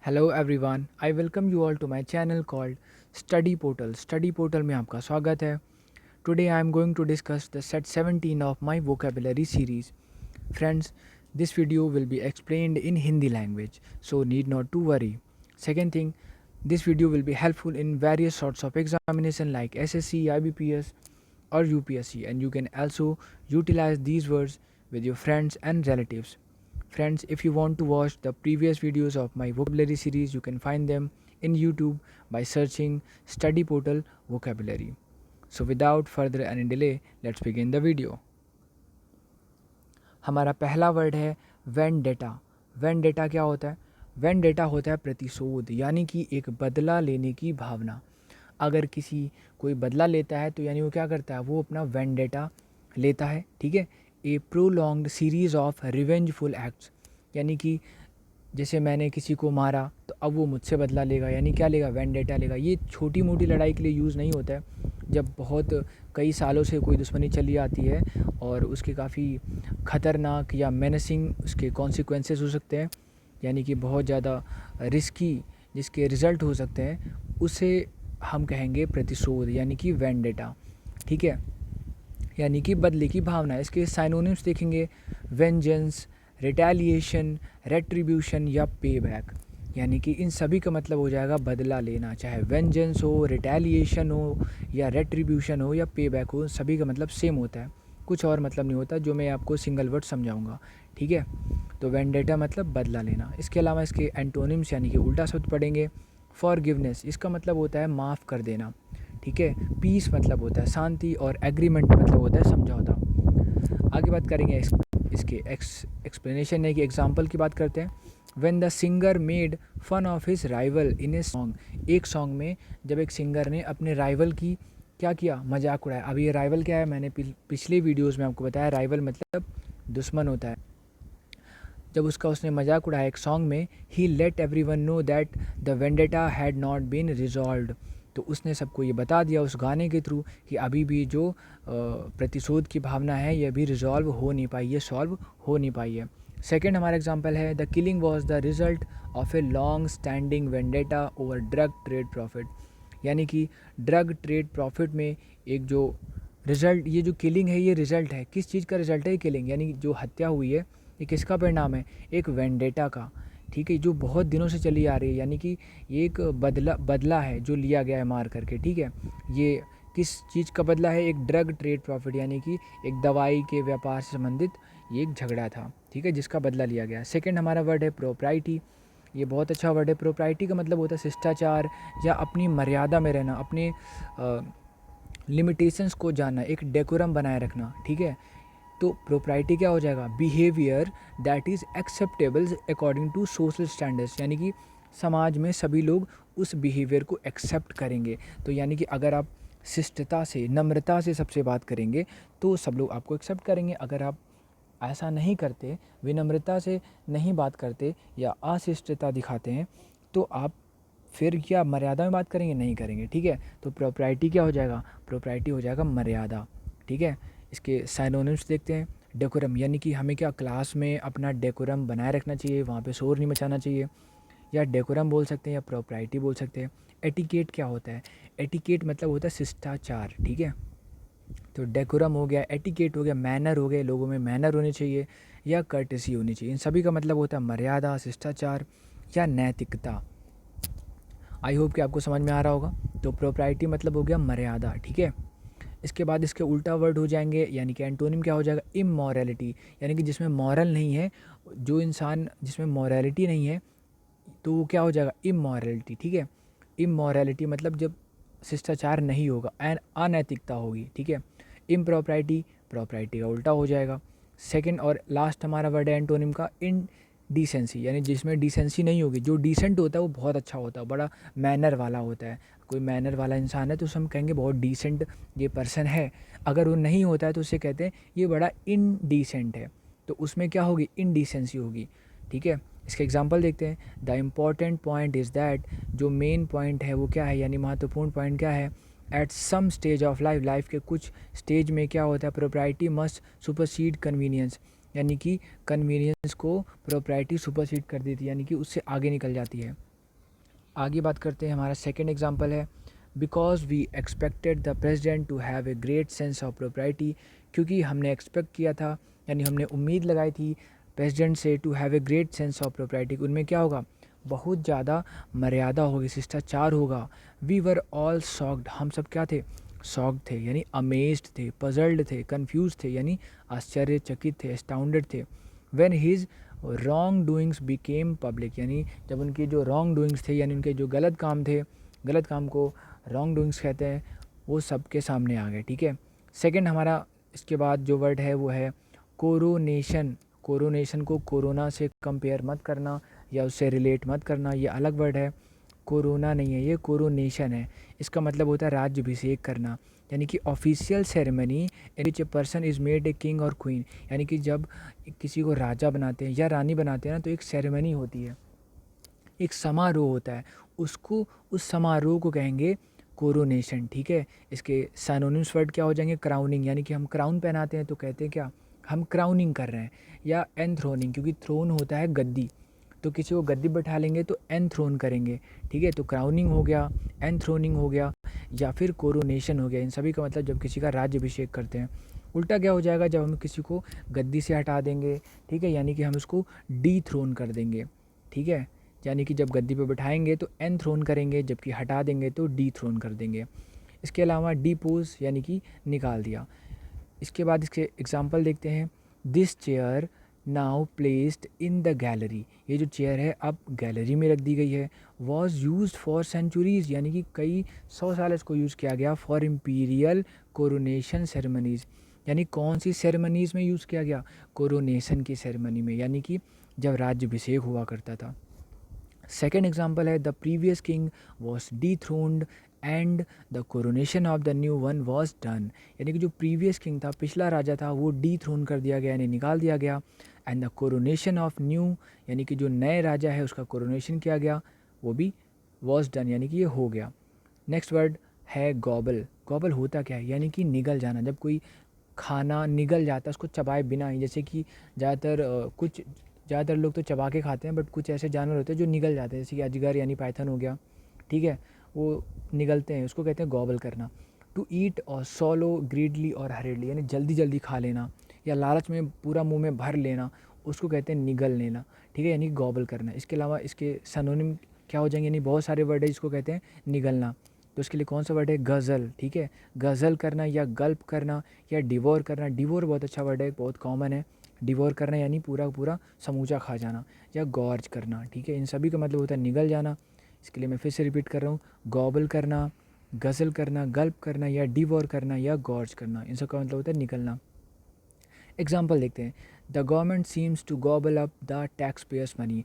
Hello everyone, I welcome you all to my channel called study portal. Study portal में आपका स्वागत है। Today I am going to discuss the set 17 of my vocabulary series. Friends, this video will be explained in Hindi language, so need not to worry. Second thing, this video will be helpful in various sorts of examination like SSC, IBPS or UPSC, and you can also utilize these words with your friends and relatives. Friends, if you want to watch the previous videos of my vocabulary series, you can find them in YouTube by searching Study Portal Vocabulary. So without further any delay, let's begin the video. हमारा पहला word है vendetta. Vendetta क्या होता है? Vendetta होता है प्रतिशोध, यानी कि एक बदला लेने की भावना। अगर कोई बदला लेता है तो यानी वो क्या करता है, वो अपना वेंडेटा लेता है। ठीक है, a prolonged series of revengeful acts, यानी कि जैसे मैंने किसी को मारा तो अब वो मुझसे बदला लेगा, यानी क्या लेगा, वेंडेटा लेगा। ये छोटी मोटी लड़ाई के लिए यूज़ नहीं होता है। जब बहुत कई सालों से कोई दुश्मनी चली आती है और उसके काफ़ी ख़तरनाक या मेनेसिंग उसके कॉन्सिक्वेंसेस हो सकते हैं, यानी कि बहुत ज़्यादा रिस्की जिसके रिज़ल्ट हो सकते हैं, उसे हम कहेंगे प्रतिशोध, यानी कि वेंडेटा। ठीक है, यानी कि बदले की भावना। इसके साइनोनिम्स देखेंगे, वेंजेंस, रिटेलिएशन, रेट्रीब्यूशन या पे बैक, यानी कि इन सभी का मतलब हो जाएगा बदला लेना। चाहे वेंजेंस हो, रिटेलिएशन हो या रेट्रीब्यूशन हो या पे बैक हो, सभी का मतलब सेम होता है, कुछ और मतलब नहीं होता, जो मैं आपको सिंगल वर्ड समझाऊंगा। ठीक है, तो वेंडेटा मतलब बदला लेना। इसके अलावा इसके एंटोनिम्स यानी कि उल्टा शब्द पढ़ेंगे। फॉरगिवनेस, इसका मतलब होता है माफ़ कर देना। ठीक है, पीस मतलब होता है शांति, और एग्रीमेंट मतलब होता है समझौता। आगे बात करेंगे इसके एक्सप्लेनेशन है कि एग्जाम्पल की बात करते हैं। When the singer made fun of his rival in a song, एक सॉन्ग में जब एक सिंगर ने अपने राइवल की क्या किया, मजाक उड़ाया। अब ये राइवल क्या है, मैंने पिछले वीडियोज़ में आपको बताया, राइवल मतलब दुश्मन होता है। जब उसने मजाक उड़ाया एक सॉन्ग में, he let everyone know that the vendetta had not been resolved, तो उसने सबको ये बता दिया उस गाने के थ्रू कि अभी भी जो प्रतिशोध की भावना है ये अभी रिजॉल्व हो नहीं पाई है, सॉल्व हो नहीं पाई है। सेकेंड हमारा एग्जाम्पल है, the killing was the result of a long standing vendetta over drug trade profit, यानी कि ड्रग ट्रेड प्रॉफिट में एक जो रिजल्ट, ये जो किलिंग है ये रिजल्ट है, किस चीज़ का रिजल्ट है ये किलिंग, यानी जो हत्या हुई है ये किसका परिणाम है, एक वेंडेटा का। ठीक है, जो बहुत दिनों से चली आ रही है, यानी कि ये एक बदला है जो लिया गया है मार करके। ठीक है, ये किस चीज़ का बदला है, एक ड्रग ट्रेड प्रॉफिट, यानी कि एक दवाई के व्यापार से संबंधित ये एक झगड़ा था। ठीक है, जिसका बदला लिया गया। सेकंड हमारा वर्ड है प्रोप्राइटी। ये बहुत अच्छा वर्ड है। प्रोप्राइटी का मतलब होता है शिष्टाचार या अपनी मर्यादा में रहना, अपने लिमिटेशंस को जानना, एक डेकोरम बनाए रखना। ठीक है, तो प्रोप्राइटी क्या हो जाएगा, behaviour that is acceptable according to social standards, यानी कि समाज में सभी लोग उस बिहेवियर को एक्सेप्ट करेंगे। तो यानी कि अगर आप शिष्टता से, नम्रता से सबसे बात करेंगे तो सब लोग आपको एक्सेप्ट करेंगे। अगर आप ऐसा नहीं करते, विनम्रता से नहीं बात करते या अशिष्टता दिखाते हैं, तो आप फिर क्या मर्यादा में बात करेंगे, नहीं करेंगे। ठीक है, तो प्रोप्राइटी क्या हो जाएगा, प्रोप्राइटी हो जाएगा मर्यादा। ठीक है, इसके साइनोनिम्स देखते हैं। डेकोरम, यानी कि हमें क्या क्लास में अपना डेकोरम बनाए रखना चाहिए, वहाँ पे शोर नहीं मचाना चाहिए, या डेकोरम बोल सकते हैं या प्रोप्राइटी बोल सकते हैं। एटिकेट क्या होता है, एटिकेट मतलब होता है शिष्टाचार। ठीक है, तो डेकोरम हो गया, एटिकेट हो गया, मैनर हो गए, लोगों में मैनर होने चाहिए या कर्टेसी होनी चाहिए। इन सभी का मतलब होता है मर्यादा, शिष्टाचार या नैतिकता। आई होप कि आपको समझ में आ रहा होगा। तो प्रोप्राइटी मतलब हो गया मर्यादा। ठीक है, इसके बाद इसके उल्टा वर्ड हो जाएंगे, यानी कि एंटोनिम क्या हो जाएगा, इमोरलिटी, यानी कि जिसमें मॉरल नहीं है, जो इंसान जिसमें मॉरलिटी नहीं है तो वो क्या हो जाएगा, इमोरलिटी। ठीक है, इमोरलिटी मतलब जब शिष्टाचार नहीं होगा, अनैतिकता होगी। ठीक है, इम्प्रॉपर्टी, प्रॉपर्टी का उल्टा हो जाएगा। सेकंड और लास्ट हमारा वर्ड है एंटोनिम का इनडिसेंसी, यानी जिसमें डिसेंसी नहीं होगी। जो डिसेंट होता है वो बहुत अच्छा होता है, बड़ा मैनर वाला होता है। कोई मैनर वाला इंसान है तो उसे हम कहेंगे बहुत डिसेंट ये पर्सन है। अगर वो नहीं होता है तो उसे कहते हैं ये बड़ा इनडिसेंट है, तो उसमें क्या होगी, इनडिसेंसी होगी। ठीक है, इसके एग्जांपल देखते हैं। The important point is that, जो मेन पॉइंट है वो क्या है, यानी महत्वपूर्ण पॉइंट क्या है, at some stage of life, life के कुछ स्टेज में क्या होता है, प्रोप्राइटी मस्ट सुपरसीड कन्वीनियंस, यानी कि कन्वीनियंस को प्रोप्राइटी सुपरसीड कर देती है, यानी कि उससे आगे निकल जाती है। आगे बात करते हैं, हमारा सेकेंड एग्जाम्पल है because we expected the president to have a great sense of propriety, क्योंकि हमने एक्सपेक्ट किया था, यानी हमने उम्मीद लगाई थी प्रेसिडेंट से to have a great sense of propriety, उनमें क्या होगा, बहुत ज़्यादा मर्यादा होगी, शिष्टाचार होगा। वी वर ऑल शॉक्ड, हम सब क्या थे, शॉक्ड थे, यानी अमेज्ड थे, पजल्ड थे, कन्फ्यूज थे, यानी आश्चर्यचकित थे, एस्टाउंडेड थे। When his wrong doings became public, यानी जब उनके जो रॉन्ग डूइंग्स थे, यानी उनके जो गलत काम थे, गलत काम को रॉन्ग डूइंग्स कहते हैं, वो सबके सामने आ गए। ठीक है, सेकंड हमारा इसके बाद जो वर्ड है वो है कोरोनेशन। कोरोनेशन को कोरोना से कंपेयर मत करना या उससे रिलेट मत करना, ये अलग वर्ड है, कोरोना नहीं है, ये कोरोनेशन है। इसका मतलब होता है राज्याभिषेक करना, यानी कि official ceremony in which a person is made a king और क्वीन, यानी कि जब किसी को राजा बनाते हैं या रानी बनाते हैं ना, तो एक सेरेमनी होती है, एक समारोह होता है, उसको, उस समारोह को कहेंगे कोरोनेशन। ठीक है, इसके सिनोनिम्स वर्ड क्या हो जाएंगे, क्राउनिंग, यानी कि हम क्राउन पहनाते हैं तो कहते हैं क्या, हम क्राउनिंग कर रहे हैं, या एनथ्रोनिंग, क्योंकि थ्रोन होता है गद्दी, तो किसी को गद्दी बैठा लेंगे तो एनथ्रोन करेंगे। ठीक है, तो क्राउनिंग हो गया, एनथ्रोनिंग हो गया, या फिर कोरोनेशन हो गया। इन सभी का मतलब जब किसी का राज्याभिषेक करते हैं। उल्टा क्या हो जाएगा, जब हम किसी को गद्दी से हटा देंगे, ठीक है, यानी कि हम उसको डी थ्रोन कर देंगे। ठीक है, यानी कि जब गद्दी पे बिठाएंगे तो एन थ्रोन करेंगे, जबकि हटा देंगे तो डी थ्रोन कर देंगे। इसके अलावा डिपोज यानी कि निकाल दिया। इसके बाद इसके एग्जांपल देखते हैं। This chair now placed in the gallery, ये जो चेयर है अब गैलरी में रख दी गई है। वॉज यूज फॉर सेंचुरीज़, यानी कि कई 100 साल इसको यूज़ किया गया। फॉर इम्पीरियल कोरोनेशन सेरेमनीज़, यानी कौन सी सेरेमनीज़ में यूज़ किया गया, कोरोनेशन की सेरेमनी में, यानी कि जब राज्याभिषेक हुआ करता था। सेकेंड एग्जाम्पल है the previous king was dethroned and the coronation of the new one was done, यानी कि जो प्रीवियस किंग था, पिछला राजा था, वो डीथ्रोन कर दिया गया, यानी निकाल दिया गया। And the coronation of new, यानी कि जो नए राजा है उसका कोरोनेशन किया गया, वो भी वॉज डन, यानी कि ये हो गया। नेक्स्ट वर्ड है गॉबल। गॉबल होता क्या है, यानी कि निगल जाना, जब कोई खाना निगल जाता है उसको चबाए बिना ही, जैसे कि ज़्यादातर लोग तो चबा के खाते हैं, बट कुछ ऐसे जानवर होते हैं जो निगल जाते हैं, जैसे कि अजगर यानी पाइथन हो गया। ठीक है, वो निगलते हैं, उसको कहते हैं गॉबल करना। टू ईट और सॉलो ग्रीडली और हरेडली, यानी जल्दी जल्दी खा लेना या लालच में पूरा मुंह में भर लेना, उसको कहते हैं निगल लेना। ठीक है, यानी गॉबल करना। इसके अलावा इसके सिनोनिम क्या हो जाएंगे, यानी बहुत सारे वर्ड है जिसको कहते हैं निगलना। तो इसके लिए कौन सा वर्ड है, गज़ल। ठीक है, गज़ल करना या गल्प करना या डिवोर करना। डिवोर बहुत अच्छा वर्ड है, बहुत कॉमन है। डिवोर करना यानी पूरा पूरा समूचा खा जाना, या गॉर्ज करना। ठीक है, इन सभी का मतलब होता है निगल जाना। इसके लिए मैं फिर से रिपीट कर रहा हूँ, गॉबल करना, गज़ल करना, गल्प करना, या डिवोर करना, या गॉर्ज करना, इन सब का मतलब होता है निकलना। एग्जाम्पल देखते हैं। The government seems to gobble up the tax payers money,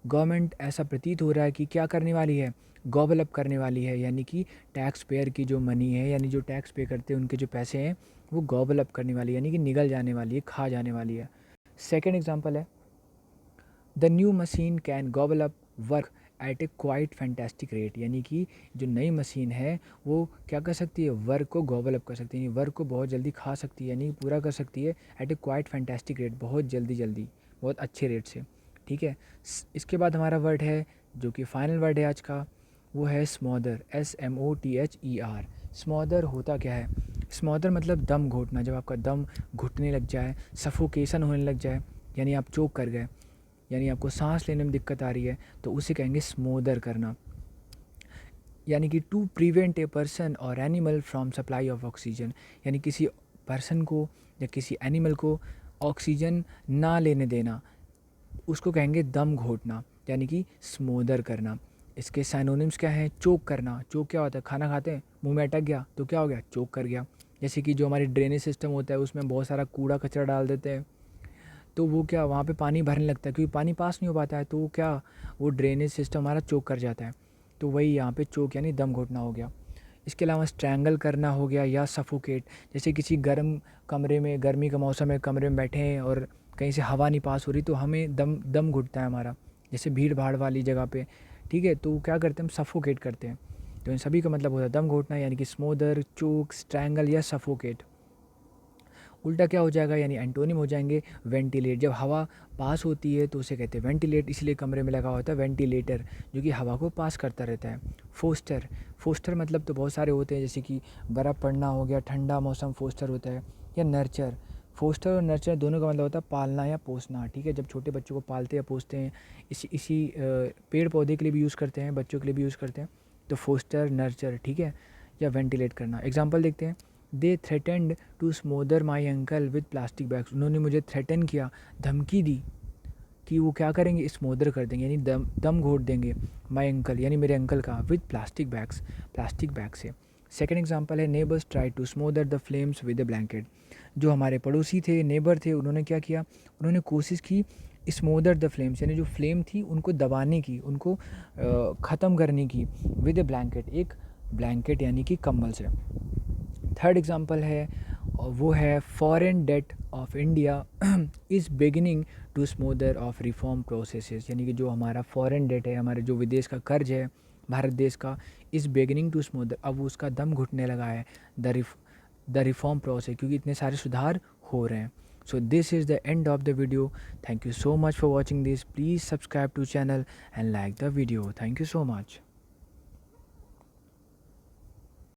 government ऐसा प्रतीत हो रहा है कि क्या करने वाली है, गॉबल अप करने वाली है, यानी कि टैक्स पेयर की जो मनी है, यानी जो टैक्स पे करते हैं उनके जो पैसे हैं, वो गॉबल अप करने वाली है, यानी कि निगल जाने वाली है, खा जाने वाली है। सेकेंड एग्जाम्पल है the new machine can gobble up work at A quite fantastic rate, यानी कि जो नई मशीन है वो क्या कर सकती है, वर्क को गॉबल अप कर सकती है, वर्क को बहुत जल्दी खा सकती है, यानी पूरा कर सकती है एट ए क्वाइट फैंटेस्टिक रेट, बहुत जल्दी जल्दी, बहुत अच्छे रेट से। ठीक है, इसके बाद हमारा वर्ड है जो कि फाइनल वर्ड है आज का, वो है स्मॉदर, SMOTHER। स्मॉदर होता क्या है, स्मॉदर मतलब दम घोटना, जब आपका दम घुटने लग जाए, सफोकेशन होने लग जाए, यानी आप चोक कर गए, यानी आपको सांस लेने में दिक्कत आ रही है, तो उसे कहेंगे स्मोदर करना। यानी कि टू प्रिवेंट ए पर्सन और animal from supply of oxygen, यानी किसी पर्सन को या किसी एनिमल को ऑक्सीजन ना लेने देना, उसको कहेंगे दम घोटना, यानी कि स्मोदर करना। इसके साइनोनिम्स क्या हैं, चोक करना। चोक क्या होता है, खाना खाते हैं मुंह में अटक गया तो क्या हो गया, चोक कर गया। जैसे कि जो हमारी ड्रेनेज सिस्टम होता है उसमें बहुत सारा कूड़ा कचरा डाल देते हैं, तो वो क्या वहाँ पे पानी भरने लगता है, क्योंकि पानी पास नहीं हो पाता है, तो वो क्या, वो ड्रेनेज सिस्टम हमारा चोक कर जाता है। तो वही यहाँ पे चोक यानी दम घोटना हो गया। इसके अलावा स्ट्रैंगल करना हो गया, या सफोकेट, जैसे किसी गर्म कमरे में, गर्मी का मौसम है, कमरे में बैठे हैं और कहीं से हवा नहीं पास हो रही, तो हमें दम दम घुटता है हमारा, जैसे भीड़ भाड़ वाली जगह पे। ठीक है, तो क्या करते हैं, हम सफोकेट करते हैं। तो इन सभी का मतलब होता है दम घोटना, यानी कि स्मोदर, चोक, स्ट्रैंगल या सफोकेट। उल्टा क्या हो जाएगा, यानी एंटोनिम हो जाएंगे वेंटिलेट। जब हवा पास होती है तो उसे कहते हैं वेंटिलेट, इसलिए कमरे में लगा होता है वेंटिलेटर जो कि हवा को पास करता रहता है। फोस्टर, फोस्टर मतलब तो बहुत सारे होते हैं, जैसे कि बर्फ़ पड़ना हो गया, ठंडा मौसम फोस्टर होता है। या नर्चर, फोस्टर और नर्चर दोनों का मतलब होता है पालना या पोसना, ठीक है। जब छोटे बच्चों को पालते या पोसते हैं, इसी पेड़ पौधे के लिए भी यूज़ करते हैं, बच्चों के लिए भी यूज़ करते हैं, तो फोस्टर नर्चर, ठीक है। या वेंटिलेट करना। एग्जांपल देखते हैं, they threatened to smother my uncle with plastic bags, उन्होंने मुझे थ्रेटन किया, धमकी दी कि वो क्या करेंगे, स्मोदर कर देंगे, यानी दम घोट देंगे माई अंकल यानी मेरे अंकल का, with plastic bags, plastic bag से। सेकेंड एग्जाम्पल है, neighbours try to smother the flames with a blanket, जो हमारे पड़ोसी थे, नेबर थे, उन्होंने क्या किया, उन्होंने कोशिश की स्मोदर द फ्लेम्स, यानी जो फ्लेम थी उनको दबाने की, उनको ख़त्म करने की, विद अ ब्लैंकेट, एक ब्लैंकेट यानी कि कंबल से। थर्ड एग्जांपल है, वो है foreign debt of India is beginning to smoother of reform processes, यानी कि जो हमारा फॉरेन डेट है, हमारे जो विदेश का कर्ज है भारत देश का, इज़ बिगिनिंग टू स्मूदर, अब उसका दम घुटने लगा है, द रिफॉर्म प्रोसेस, क्योंकि इतने सारे सुधार हो रहे हैं। So this is the end of the video. Thank you so much for watching this. Please subscribe to channel and like the video. Thank you so much.